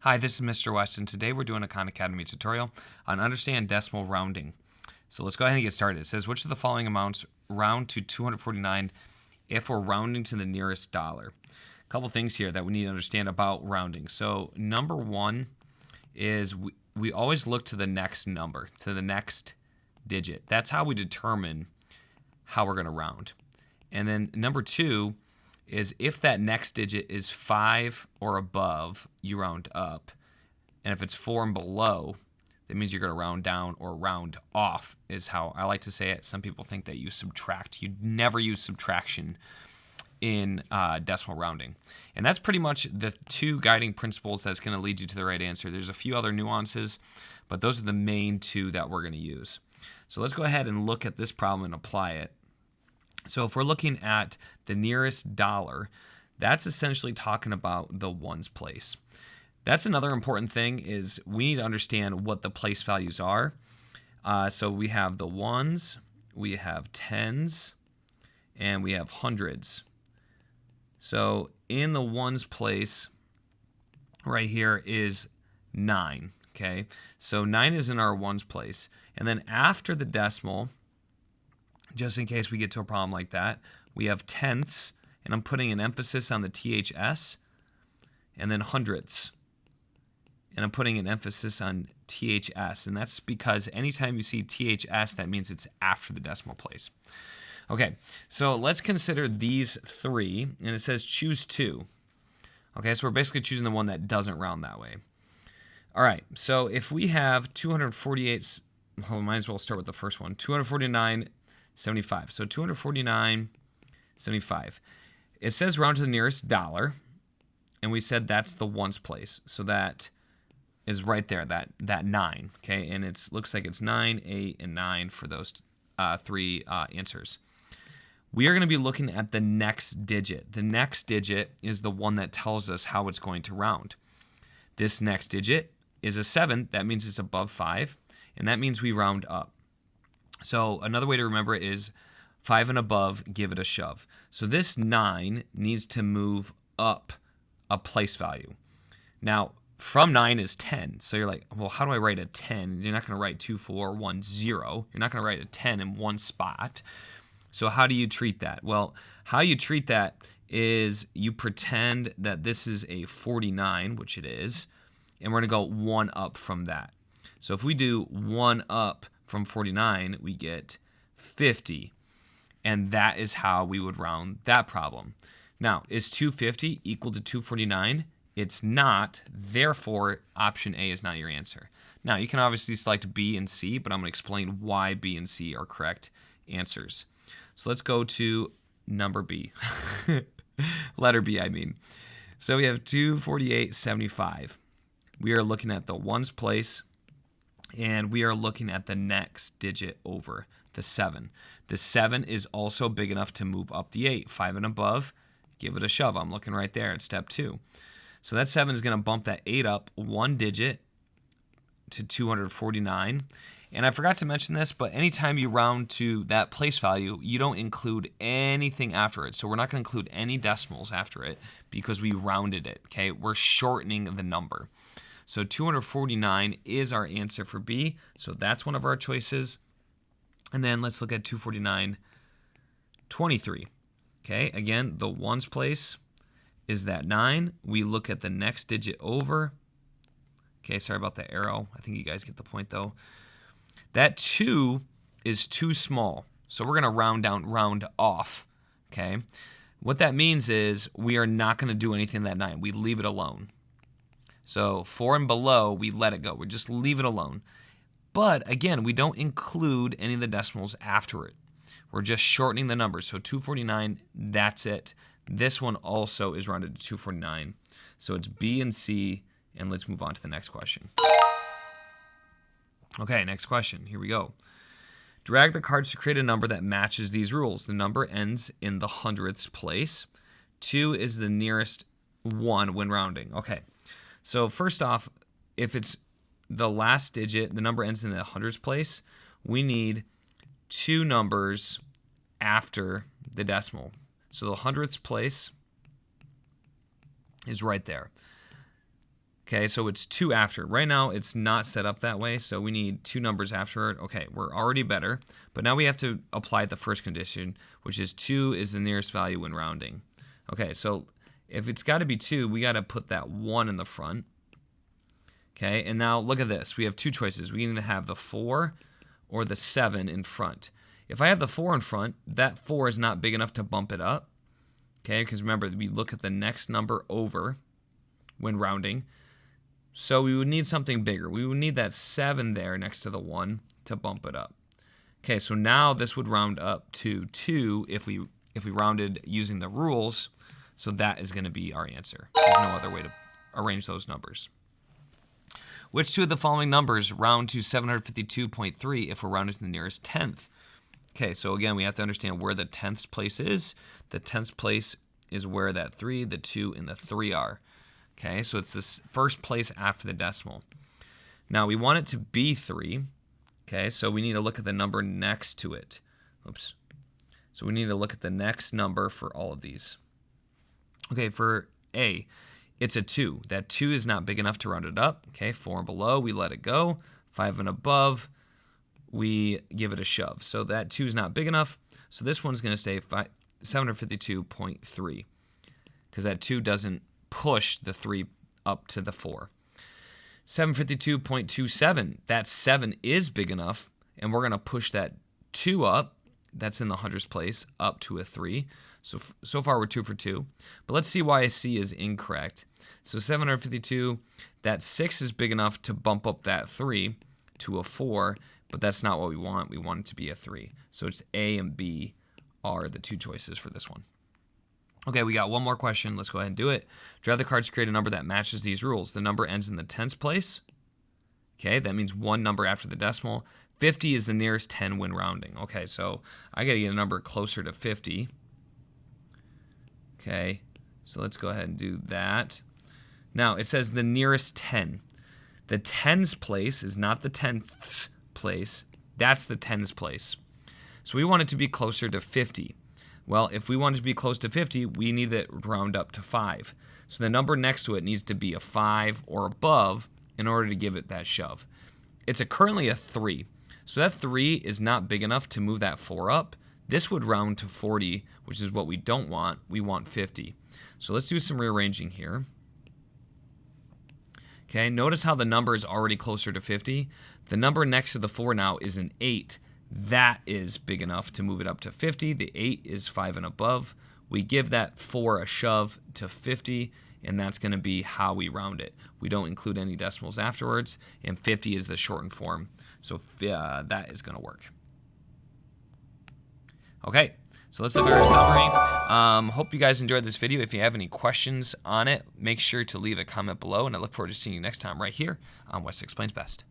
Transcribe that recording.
Hi, this is Mr. West, and today we're doing a Khan Academy tutorial on understand decimal rounding. So let's go ahead and get started. It says, which of the following amounts round to 249 if we're rounding to the nearest dollar? A couple things here that we need to understand about rounding. So number one is we always look to the next number, to the next digit. That's how we determine how we're going to round. And then number two is if that next digit is 5 or above, you round up. And if it's 4 and below, that means you're going to round down or round off is how I like to say it. Some people think that you subtract. You never use subtraction in decimal rounding. And that's pretty much the two guiding principles that's going to lead you to the right answer. There's a few other nuances, but those are the main two that we're going to use. So let's go ahead and look at this problem and apply it. So if we're looking at the nearest dollar, that's essentially talking about the ones place. That's another important thing is we need to understand what the place values are. So we have the ones, we have tens, and we have hundreds. So in the ones place right here is 9, okay? So 9 is in our ones place. And then after the decimal, just in case we get to a problem like that, we have tenths, and I'm putting an emphasis on the THS, and then hundredths, and I'm putting an emphasis on THS, and that's because anytime you see THS, that means it's after the decimal place. Okay, so let's consider these three, and it says choose two. Okay, so we're basically choosing the one that doesn't round that way. All right, so if we have 248, well, might as well start with the first one, 249.75. So 249.75. It says round to the nearest dollar, and we said that's the ones place. So that is right there, that 9. Okay, and it looks like it's 9, 8, and 9 for those three answers. We are going to be looking at the next digit. The next digit is the one that tells us how it's going to round. This next digit is a 7. That means it's above 5, and that means we round up. So another way to remember it is 5 and above, give it a shove. So this 9 needs to move up a place value. Now, from 9 is 10. So you're like, well, how do I write a 10? You're not going to write 2, 4, 1, 0. You're not going to write a 10 in one spot. So how do you treat that? Well, how you treat that is you pretend that this is a 49, which it is, and we're going to go 1 up from that. So if we do 1 up from 49, we get 50. And that is how we would round that problem. Now, is 250 equal to 249? It's not. Therefore, option A is not your answer. Now, you can obviously select B and C, but I'm going to explain why B and C are correct answers. So let's go to number B. Letter B, I mean. So we have 248.75. We are looking at the ones place, and we are looking at the next digit over, the 7. The 7 is also big enough to move up the 8. 5 and above, give it a shove. I'm looking right there at step 2. So that 7 is going to bump that 8 up one digit to 249. And I forgot to mention this, but anytime you round to that place value, you don't include anything after it. So we're not going to include any decimals after it because we rounded it, okay? We're shortening the number. So 249 is our answer for B. So that's one of our choices. And then let's look at 249.23. Okay, again, the ones place is that 9. We look at the next digit over. Okay, sorry about the arrow. I think you guys get the point though. That 2 is too small. So we're going to round down, round off. Okay, what that means is we are not going to do anything to that 9. We leave it alone. So 4 and below, we let it go. We just leave it alone. But again, we don't include any of the decimals after it. We're just shortening the numbers. So 249, that's it. This one also is rounded to 249. So it's B and C, and let's move on to the next question. Okay, next question. Here we go. Drag the cards to create a number that matches these rules. The number ends in the hundredths place. 2 is the nearest 1 when rounding. Okay, so first off, if it's the last digit, the number ends in the hundredths place, we need 2 numbers after the decimal. So the hundredths place is right there. Okay, so it's 2 after. Right now, it's not set up that way, so we need 2 numbers after it. Okay, we're already better, but now we have to apply the first condition, which is 2 is the nearest value when rounding. Okay, so if it's got to be 2, we got to put that 1 in the front. Okay, and now look at this. We have 2 choices. We either have the 4 or the 7 in front. If I have the 4 in front, that 4 is not big enough to bump it up. Okay, because remember, we look at the next number over when rounding. So we would need something bigger. We would need that 7 there next to the 1 to bump it up. Okay, so now this would round up to 2 if we rounded using the rules. So that is going to be our answer. There's no other way to arrange those numbers. Which 2 of the following numbers round to 752.3 if we're rounding to the nearest tenth? Okay, so again, we have to understand where the tenths place is. The tenths place is where that 3, the 2, and the 3 are. Okay, so it's this first place after the decimal. Now, we want it to be 3. Okay, so we need to look at the number next to it. Oops. So we need to look at the next number for all of these. Okay, for A, it's a 2. That 2 is not big enough to round it up. Okay, 4 and below, we let it go. 5 and above, we give it a shove. So that 2 is not big enough. So this one's going to stay 752.3 because that 2 doesn't push the 3 up to the 4. 752.27, that 7 is big enough, and we're going to push that 2 up, that's in the hundreds place, up to a 3. So far we're 2 for 2. But let's see why C is incorrect. So 752, that 6 is big enough to bump up that 3 to a 4, but that's not what we want. We want it to be a 3. So it's A and B are the 2 choices for this one. Okay, we got one more question. Let's go ahead and do it. Draw the cards to create a number that matches these rules. The number ends in the tens place. Okay, that means one number after the decimal. 50 is the nearest 10 when rounding. Okay, so I got to get a number closer to 50. Okay, so let's go ahead and do that. Now, it says the nearest 10. The tens place is not the tenths place. That's the tens place. So we want it to be closer to 50. Well, if we want it to be close to 50, we need to round up to 5. So the number next to it needs to be a 5 or above in order to give it that shove. It's currently a 3. So that 3 is not big enough to move that 4 up. This would round to 40, which is what we don't want. We want 50. So let's do some rearranging here. Okay, notice how the number is already closer to 50. The number next to the 4 now is an 8. That is big enough to move it up to 50. The 8 is 5 and above. We give that 4 a shove to 50, and that's going to be how we round it. We don't include any decimals afterwards, and 50 is the shortened form. So that is going to work. Okay, so let's look at our summary. Hope you guys enjoyed this video. If you have any questions on it, make sure to leave a comment below, and I look forward to seeing you next time right here on Wes Explains Best.